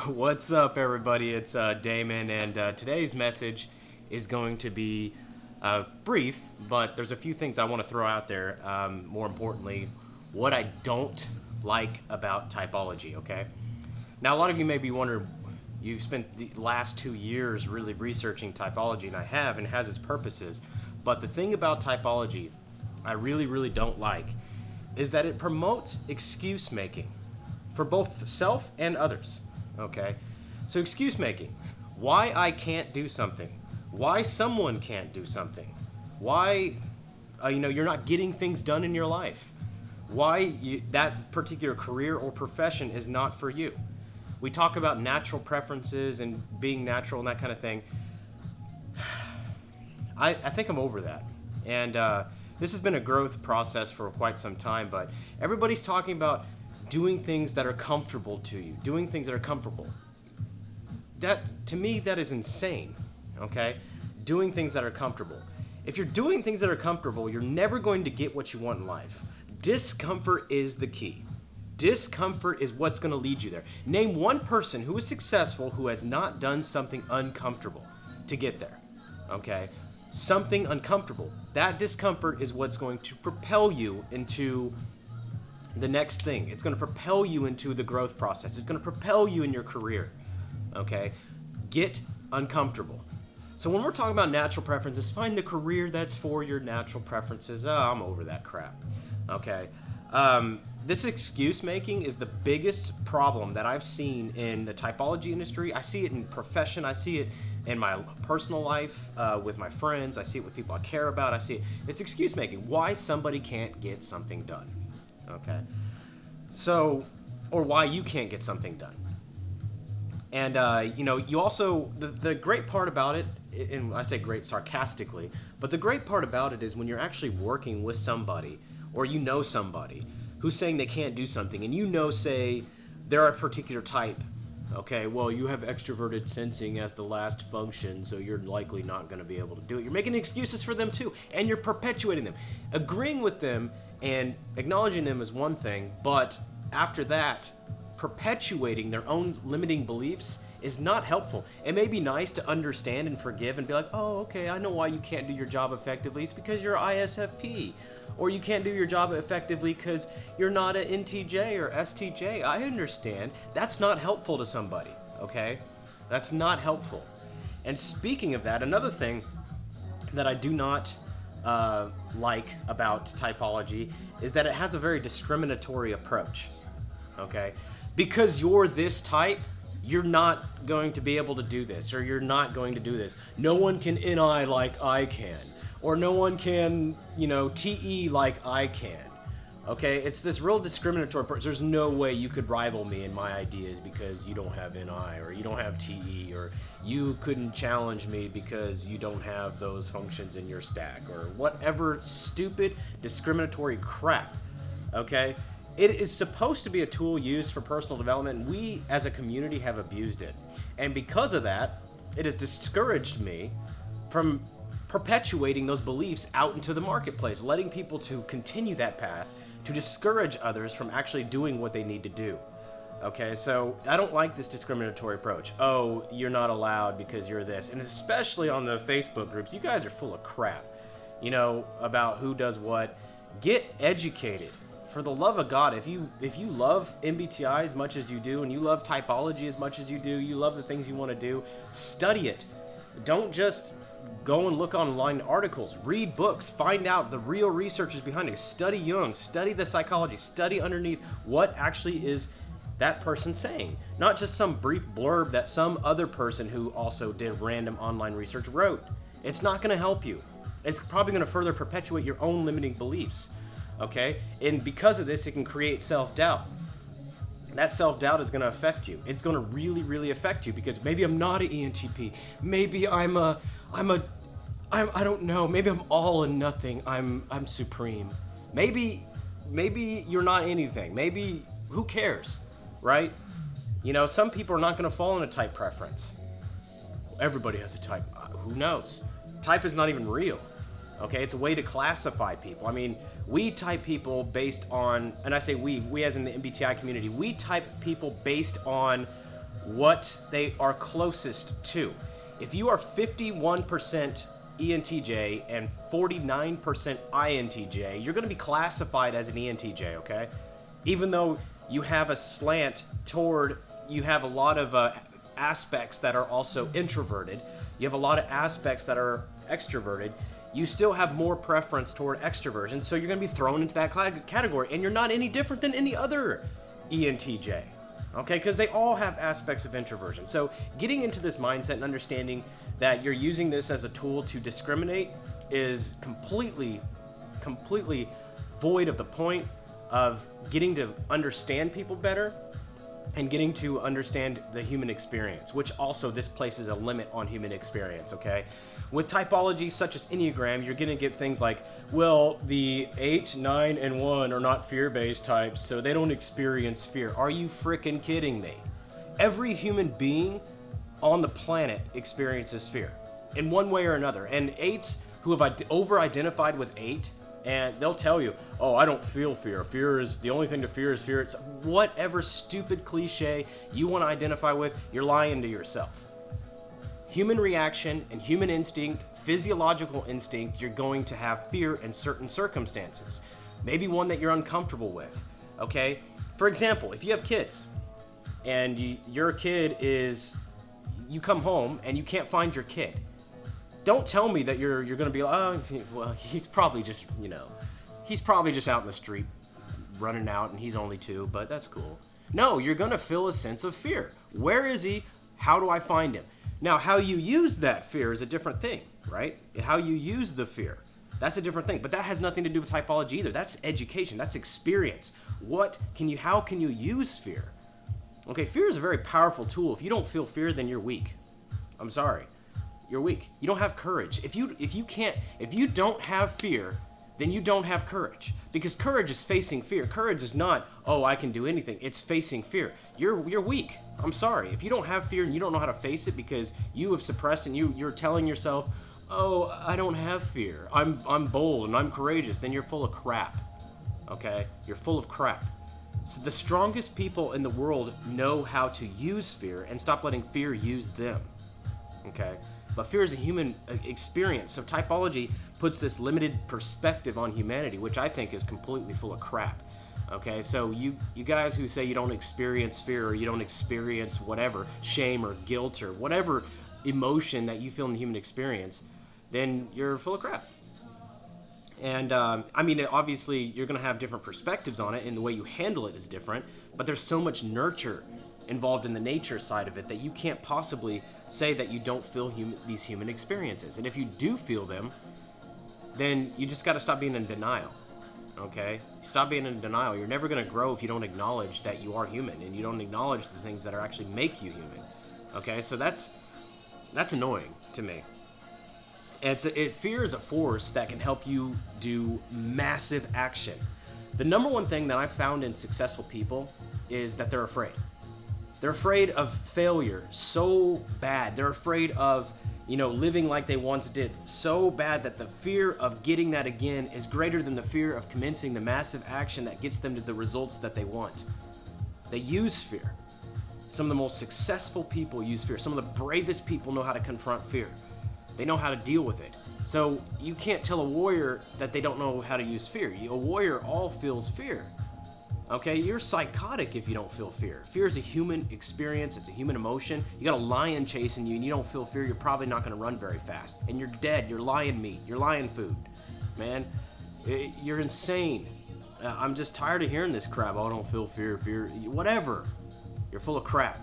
What's up, everybody? It's Damon, and today's message is going to be brief, but there's a few things I want to throw out there. More importantly, what I don't like about typology, okay? Now, a lot of you may be wondering, you've spent the last 2 years really researching typology, and I have, and it has its purposes. But the thing about typology I really don't like is that it promotes excuse making for both self and others. Okay, so excuse making, why I can't do something, why someone can't do something, why you're not getting things done in your life, why that particular career or profession is not for you. We talk about natural preferences and being natural and that kind of thing. I think I'm over that, and this has been a growth process for quite some time, but everybody's talking about doing things that are comfortable to you, doing things that are comfortable. That, to me, that is insane, okay? Doing things that are comfortable. If you're doing things that are comfortable, you're never going to get what you want in life. Discomfort is the key. Discomfort is what's going to lead you there. Name one person who is successful who has not done something uncomfortable to get there, okay? Something uncomfortable. That discomfort is what's going to propel you into the next thing. It's going to propel you into the growth process. It's going to propel you in your career. Okay? Get uncomfortable. So when we're talking about natural preferences, find the career that's for your natural preferences. Oh, I'm over that crap. Okay? This excuse making is the biggest problem that I've seen in the typology industry. I see it in profession. I see it in my personal life with my friends. I see it with people I care about. I see it. It's excuse making. Why somebody can't get something done. Okay, so, or why you can't get something done. And, you also, the great part about it, and I say great sarcastically, but the great part about it is when you're actually working with somebody, or you know somebody, who's saying they can't do something, and say, they're a particular type. Okay, well, you have extroverted sensing as the last function, so you're likely not going to be able to do it. You're making excuses for them too, and you're perpetuating them. Agreeing with them and acknowledging them is one thing, but after that, perpetuating their own limiting beliefs is not helpful. It may be nice to understand and forgive and be like, oh, okay, I know why you can't do your job effectively. It's because you're ISFP. Or you can't do your job effectively because you're not an NTJ or STJ. I understand. That's not helpful to somebody, okay? That's not helpful. And speaking of that, another thing that I do not like about typology is that it has a very discriminatory approach, okay? Because you're this type, you're not going to be able to do this, or you're not going to do this. No one can NI like I can. Or no one can, TE like I can. Okay, it's this real discriminatory approach. There's no way you could rival me in my ideas because you don't have NI, or you don't have TE, or you couldn't challenge me because you don't have those functions in your stack, or whatever stupid discriminatory crap. Okay, it is supposed to be a tool used for personal development, and we as a community have abused it. And because of that, it has discouraged me from perpetuating those beliefs out into the marketplace, letting people to continue that path, to discourage others from actually doing what they need to do. Okay, so I don't like this discriminatory approach. Oh, you're not allowed because you're this. And especially on the Facebook groups, you guys are full of crap, about who does what. Get educated. For the love of God, if you love MBTI as much as you do, and you love typology as much as you do, you love the things you want to do, study it. Don't just go and look online articles, read books, find out the real researchers behind it. Study Jung, study the psychology, study underneath what actually is that person saying. Not just some brief blurb that some other person who also did random online research wrote. It's not going to help you. It's probably going to further perpetuate your own limiting beliefs. Okay? And because of this, it can create self-doubt. That self-doubt is going to affect you. It's going to really affect you because maybe I'm not an ENTP. Maybe I don't know. Maybe I'm all and nothing. I'm supreme. Maybe you're not anything. Maybe who cares, right? Some people are not going to fall in a type preference. Everybody has a type. Who knows? Type is not even real. Okay, it's a way to classify people. I mean, we type people based on, and I say we as in the MBTI community, we type people based on what they are closest to. If you are 51% ENTJ and 49% INTJ, you're going to be classified as an ENTJ, okay? Even though you have a slant toward, you have a lot of aspects that are also introverted, you have a lot of aspects that are extroverted, you still have more preference toward extroversion, so you're going to be thrown into that category, and you're not any different than any other ENTJ, okay? Because they all have aspects of introversion. So getting into this mindset and understanding that you're using this as a tool to discriminate is completely void of the point of getting to understand people better and getting to understand the human experience, which also this places a limit on human experience, okay? With typologies such as Enneagram, you're going to get things like, well, the 8, 9, and 1 are not fear-based types, so they don't experience fear. Are you freaking kidding me? Every human being on the planet experiences fear in one way or another. And 8s who have over-identified with 8, and they'll tell you, oh, I don't feel fear. Fear is, the only thing to fear is fear. It's whatever stupid cliche you want to identify with, you're lying to yourself. Human reaction and human instinct, physiological instinct, you're going to have fear in certain circumstances. Maybe one that you're uncomfortable with, okay? For example, if you have kids and your kid is, you come home and you can't find your kid, don't tell me that you're going to be like, oh, well, he's probably just, he's probably just out in the street running out and he's only 2, but that's cool. No, you're going to feel a sense of fear. Where is he? How do I find him? Now, how you use that fear is a different thing, right? How you use the fear, that's a different thing. But that has nothing to do with typology either. That's education. That's experience. How can you use fear? Okay, fear is a very powerful tool. If you don't feel fear, then you're weak. I'm sorry. You're weak. You don't have courage. If you don't have fear, then you don't have courage. Because courage is facing fear. Courage is not, oh, I can do anything. It's facing fear. You're weak. I'm sorry. If you don't have fear and you don't know how to face it because you have suppressed and you're telling yourself, oh, I don't have fear. I'm bold and I'm courageous, then you're full of crap. Okay? You're full of crap. So the strongest people in the world know how to use fear and stop letting fear use them. Okay? But fear is a human experience. So typology puts this limited perspective on humanity, which I think is completely full of crap. Okay, so you guys who say you don't experience fear or you don't experience whatever, shame or guilt or whatever emotion that you feel in the human experience, then you're full of crap. And I mean, obviously you're going to have different perspectives on it and the way you handle it is different, but there's so much nurture involved in the nature side of it that you can't possibly say that you don't feel these human experiences. And if you do feel them, then you just got to stop being in denial. Okay? Stop being in denial. You're never going to grow if you don't acknowledge that you are human and you don't acknowledge the things that are actually make you human. Okay? So that's annoying to me. Fear is a force that can help you do massive action. The number one thing that I've found in successful people is that they're afraid. They're afraid of failure so bad. They're afraid of, living like they once did so bad that the fear of getting that again is greater than the fear of commencing the massive action that gets them to the results that they want. They use fear. Some of the most successful people use fear. Some of the bravest people know how to confront fear. They know how to deal with it. So you can't tell a warrior that they don't know how to use fear. A warrior all feels fear. Okay, you're psychotic if you don't feel fear. Fear is a human experience. It's a human emotion. You got a lion chasing you and you don't feel fear, you're probably not going to run very fast. And you're dead. You're lion meat. You're lion food. Man, you're insane. I'm just tired of hearing this crap. Oh, I don't feel fear. Whatever. You're full of crap.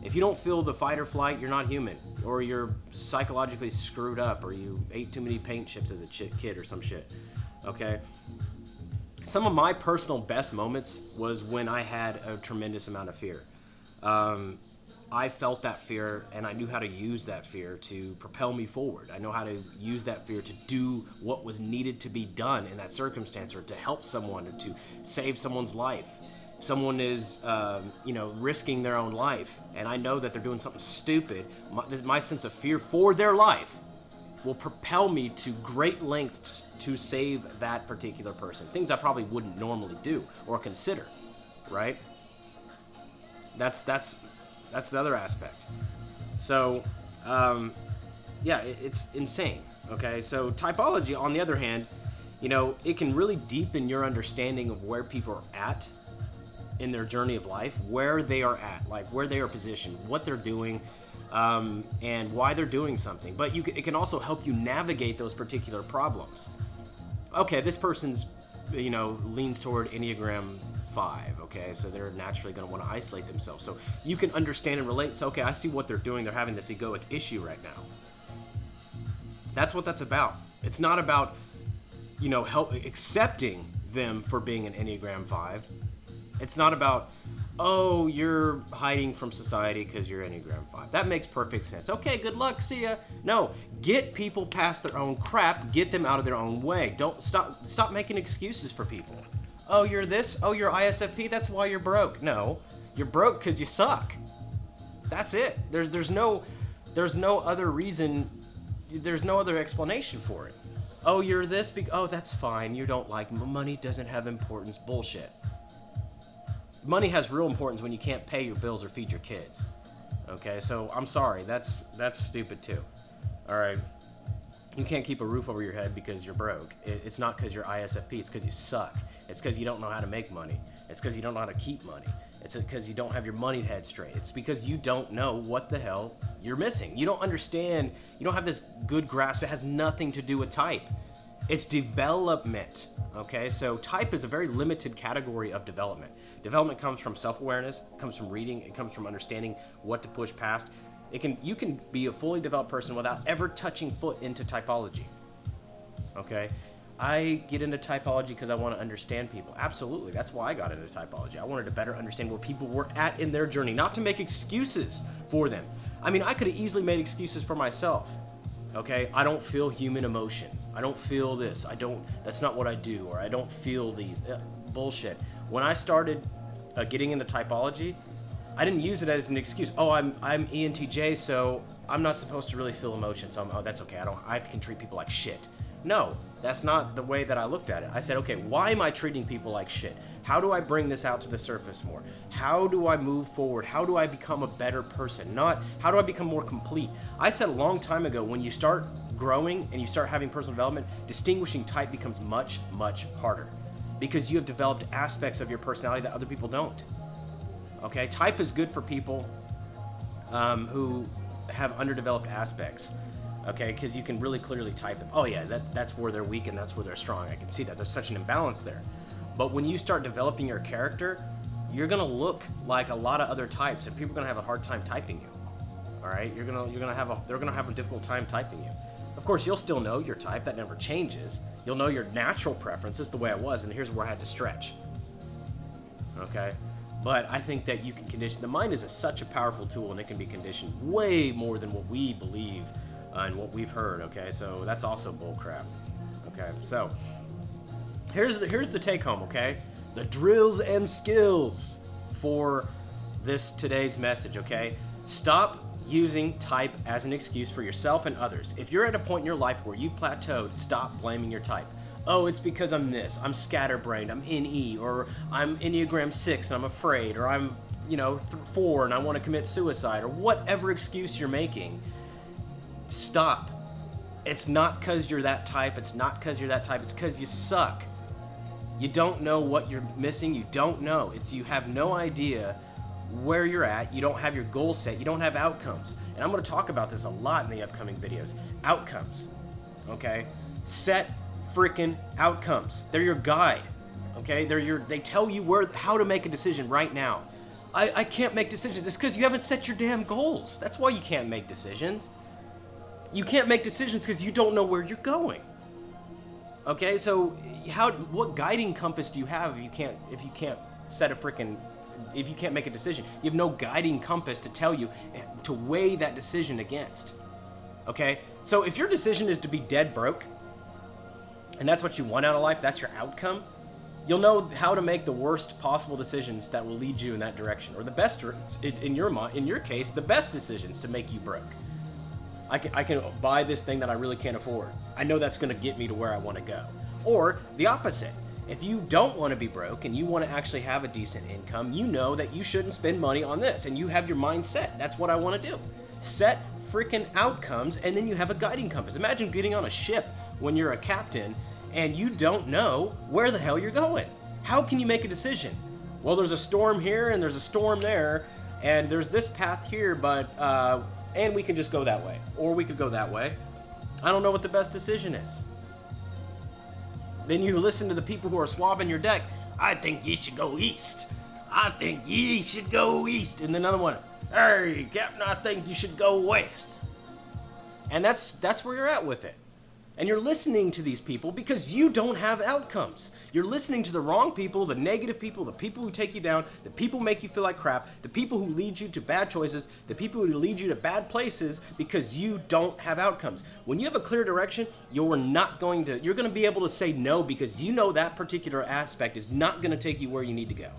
If you don't feel the fight or flight, you're not human. Or you're psychologically screwed up, or you ate too many paint chips as a kid or some shit. Okay? Some of my personal best moments was when I had a tremendous amount of fear. I felt that fear, and I knew how to use that fear to propel me forward. I know how to use that fear to do what was needed to be done in that circumstance, or to help someone, or to save someone's life. Someone is, risking their own life, and I know that they're doing something stupid. My sense of fear for their life will propel me to great lengths to save that particular person. Things I probably wouldn't normally do or consider, right? That's That's the other aspect. So, yeah, it's insane. Okay, so typology, on the other hand, you know, it can really deepen your understanding of where people are at in their journey of life, where they are at, like where they are positioned, what they're doing, and why they're doing something. But it can also help you navigate those particular problems. Okay, this person's, you know, leans toward Enneagram 5, okay, so they're naturally going to want to isolate themselves. So you can understand and relate. So, okay, I see what they're doing. They're having this egoic issue right now. That's what that's about. It's not about, you know, accepting them for being an Enneagram 5. It's not about, oh, you're hiding from society because you're Enneagram 5. That makes perfect sense. Okay, good luck, see ya. No, get people past their own crap, get them out of their own way. Don't stop making excuses for people. Oh, you're this, oh, you're ISFP, that's why you're broke. No, you're broke because you suck. That's it. There's no other reason, there's no other explanation for it. Oh, you're this, oh, that's fine, you don't like, money doesn't have importance, bullshit. Money has real importance when you can't pay your bills or feed your kids. Okay, so I'm sorry, that's stupid too. All right, you can't keep a roof over your head because you're broke. It's not because you're ISFP, it's because you suck. It's because you don't know how to make money. It's because you don't know how to keep money. It's because you don't have your money head straight. It's because you don't know what the hell you're missing. You don't understand, you don't have this good grasp. It has nothing to do with type. It's development, okay? So type is a very limited category of development. Development comes from self-awareness, it comes from reading, it comes from understanding what to push past. You can be a fully developed person without ever touching foot into typology, okay? I get into typology because I want to understand people. Absolutely, that's why I got into typology. I wanted to better understand where people were at in their journey, not to make excuses for them. I mean, I could have easily made excuses for myself. Okay, I don't feel human emotion. I don't feel this. That's not what I do, or I don't feel these. Bullshit. When I started getting into typology, I didn't use it as an excuse. Oh, I'm ENTJ, so I'm not supposed to really feel emotion. So that's okay. I can treat people like shit. No, that's not the way that I looked at it. I said, okay, why am I treating people like shit? How do I bring this out to the surface more? How do I move forward? How do I become a better person? Not how do I become more complete? I said a long time ago, when you start growing and you start having personal development, distinguishing type becomes much, much harder because you have developed aspects of your personality that other people don't. Okay, type is good for people who have underdeveloped aspects. Okay, because you can really clearly type them. Oh yeah, that's where they're weak and that's where they're strong. I can see that. There's such an imbalance there. But when you start developing your character, you're gonna look like a lot of other types, and people are gonna have a hard time typing you. All right, they're gonna have a difficult time typing you. Of course, you'll still know your type. That never changes. You'll know your natural preferences the way I was, and here's where I had to stretch. Okay, but I think that you can condition. The mind is such a powerful tool, and it can be conditioned way more than what we believe and what we've heard. Okay, so that's also bull crap. Okay, so here's the take home. Okay, the drills and skills for today's message. Okay, stop using type as an excuse for yourself and others. If you're at a point in your life where you've plateaued, stop blaming your type. Oh, it's because I'm this, I'm scatterbrained, I'm NE, or I'm Enneagram 6 and I'm afraid, or I'm 4 and I want to commit suicide, or whatever excuse you're making. Stop. It's not because you're that type, it's not because you're that type, it's because you suck. You don't know what you're missing, you don't know. You have no idea where you're at, you don't have your goal set, you don't have outcomes. And I'm going to talk about this a lot in the upcoming videos. Outcomes, okay? Set freaking outcomes. They're your guide, okay? They tell you how to make a decision right now. I can't make decisions. It's because you haven't set your damn goals. That's why you can't make decisions. You can't make decisions because you don't know where you're going. Okay, so what guiding compass do you have if you can't make a decision? You have no guiding compass to tell you to weigh that decision against. Okay, so if your decision is to be dead broke, and that's what you want out of life, that's your outcome, you'll know how to make the worst possible decisions that will lead you in that direction, or the best, in your case, the best decisions to make you broke. I can buy this thing that I really can't afford. I know that's going to get me to where I want to go. Or the opposite. If you don't want to be broke and you want to actually have a decent income, you know that you shouldn't spend money on this, and you have your mind set. That's what I want to do. Set freaking outcomes, and then you have a guiding compass. Imagine getting on a ship when you're a captain and you don't know where the hell you're going. How can you make a decision? Well, there's a storm here and there's a storm there, and there's this path here, but and we can just go that way, or we could go that way. I don't know what the best decision is. Then you listen to the people who are swabbing your deck. I think you should go east. I think you should go east. And then another one, hey, Captain, I think you should go west. And that's where you're at with it. And you're listening to these people because you don't have outcomes. You're listening to the wrong people, the negative people, the people who take you down, the people who make you feel like crap, the people who lead you to bad choices, the people who lead you to bad places because you don't have outcomes. When you have a clear direction, you're going to be able to say no because you know that particular aspect is not going to take you where you need to go.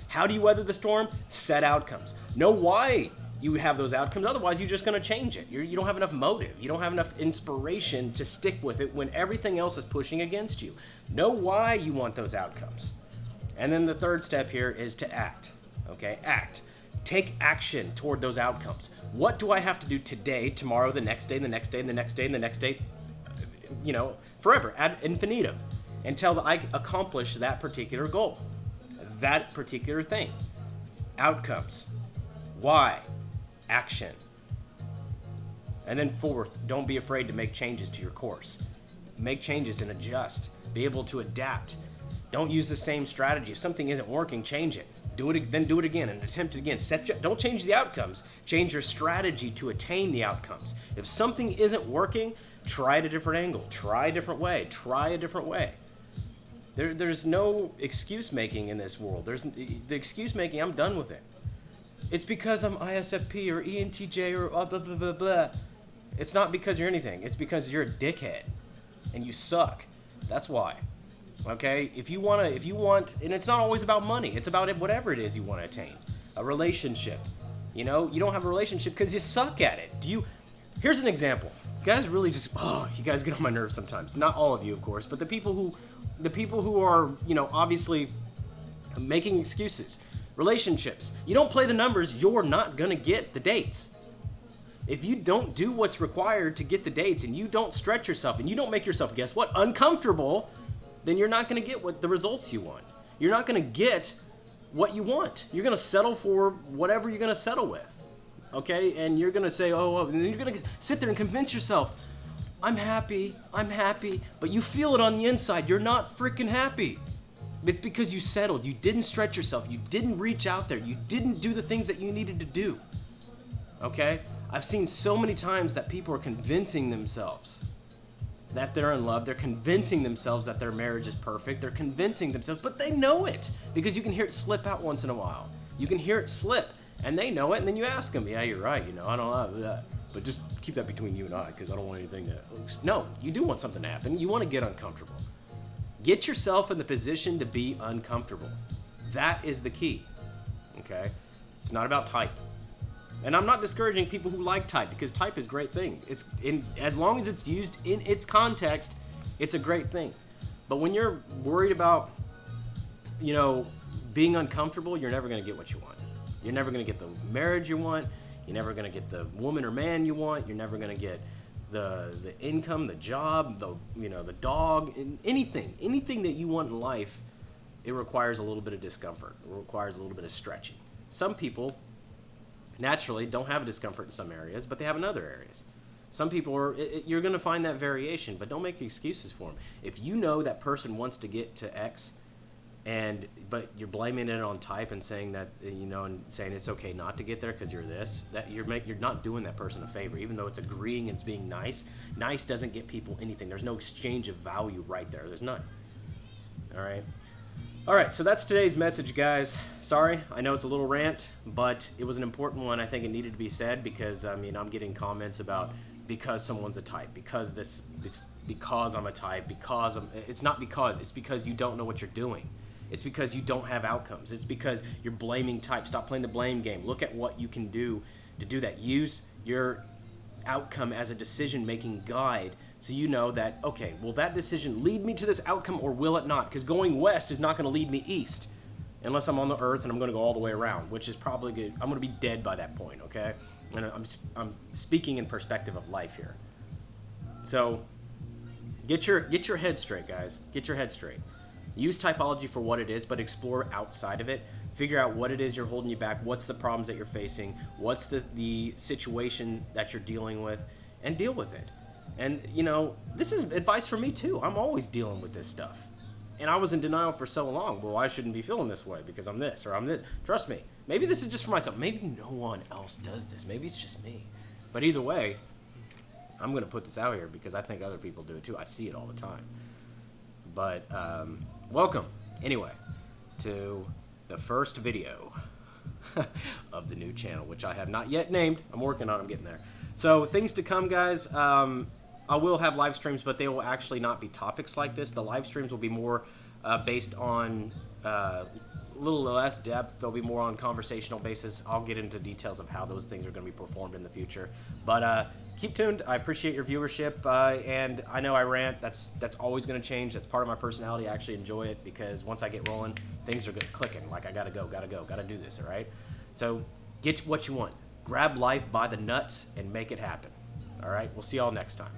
How do you weather the storm? Set outcomes. Know why you have those outcomes. Otherwise, you're just going to change it. You don't have enough motive. You don't have enough inspiration to stick with it when everything else is pushing against you. Know why you want those outcomes. And then the third step here is to act. Okay, act. Take action toward those outcomes. What do I have to do today, tomorrow, the next day, the next day, the next day, and the next day? You know, forever, ad infinitum, until I accomplish that particular goal, that particular thing. Outcomes. Why? Action. And then fourth, don't be afraid to make changes to your course. Make changes and adjust. Be able to adapt. Don't use the same strategy. If something isn't working, change it. Then do it again and attempt it again. Don't change the outcomes. Change your strategy to attain the outcomes. If something isn't working, try it a different angle. Try a different way. Try a different way. There's no excuse making in this world. The excuse making, I'm done with it. It's because I'm ISFP or ENTJ or blah, blah, blah, blah, blah. It's not because you're anything. It's because you're a dickhead and you suck. That's why. Okay? If you want, and it's not always about money. It's about whatever it is you want to attain. A relationship. You know, you don't have a relationship because you suck at it. Here's an example. You guys really you guys get on my nerves sometimes. Not all of you, of course, but the people who are, you know, obviously making excuses. Relationships. You don't play the numbers, you're not going to get the dates. If you don't do what's required to get the dates and you don't stretch yourself and you don't make yourself, guess what, uncomfortable, then you're not going to get the results you want. You're not going to get what you want. You're going to settle for whatever you're going to settle with. Okay? And you're going to say, oh, and then you're going to sit there and convince yourself, I'm happy, but you feel it on the inside. You're not freaking happy. It's because you settled. You didn't stretch yourself. You didn't reach out there. You didn't do the things that you needed to do. Okay? I've seen so many times that people are convincing themselves that they're in love. They're convincing themselves that their marriage is perfect. They're convincing themselves, but they know it because you can hear it slip out once in a while. You can hear it slip, and they know it, and then you ask them, yeah, you're right, you know, I don't know that. But just keep that between you and I because I don't want anything to... No, you do want something to happen. You want to get uncomfortable. Get yourself in the position to be uncomfortable. That is the key, okay? It's not about type. And I'm not discouraging people who like type because type is a great thing. As long as it's used in its context, it's a great thing. But when you're worried about, you know, being uncomfortable, you're never going to get what you want. You're never going to get the marriage you want. You're never going to get the woman or man you want. You're never going to get the income, the job, the dog, anything that you want in life. It requires a little bit of discomfort. It requires a little bit of stretching. Some people naturally don't have discomfort in some areas, but they have in other areas. Some people you're going to find that variation, but don't make excuses for them. If you know that person wants to get to X, but you're blaming it on type and saying that, you know, and saying it's okay not to get there because you're this, that you're not doing that person a favor. Even though it's agreeing, it's being nice. Nice doesn't get people anything. There's no exchange of value right there. There's none. All right, so that's today's message, guys. Sorry, I know it's a little rant, but it was an important one. I think it needed to be said because, I mean, I'm getting comments about because someone's a type, because I'm a type, it's not because, it's because you don't know what you're doing. It's because you don't have outcomes. It's because you're blaming type. Stop playing the blame game. Look at what you can do to do that. Use your outcome as a decision-making guide So you know that, okay, will that decision lead me to this outcome or will it not? Because going west is not going to lead me east unless I'm on the earth and I'm going to go all the way around, which is probably good. I'm going to be dead by that point, okay? And I'm speaking in perspective of life here. So get your head straight, guys. Get your head straight. Use typology for what it is, but explore outside of it. Figure out what it is you're holding you back. What's the problems that you're facing? What's the situation that you're dealing with? And deal with it. And, you know, this is advice for me, too. I'm always dealing with this stuff. And I was in denial for so long. Well, I shouldn't be feeling this way because I'm this or I'm this. Trust me. Maybe this is just for myself. Maybe no one else does this. Maybe it's just me. But either way, I'm going to put this out here because I think other people do it, too. I see it all the time. But welcome, anyway, to the first video of the new channel, which I have not yet named. I'm working on it. I'm getting there. So things to come, guys. I will have live streams, but they will actually not be topics like this. The live streams will be more based on a little less depth. They'll be more on conversational basis. I'll get into details of how those things are going to be performed in the future. But keep tuned. I appreciate your viewership, and I know I rant. That's always going to change. That's part of my personality. I actually enjoy it because once I get rolling, things are clicking. Like I gotta go, gotta do this. All right. So get what you want. Grab life by the nuts and make it happen. All right. We'll see y'all next time.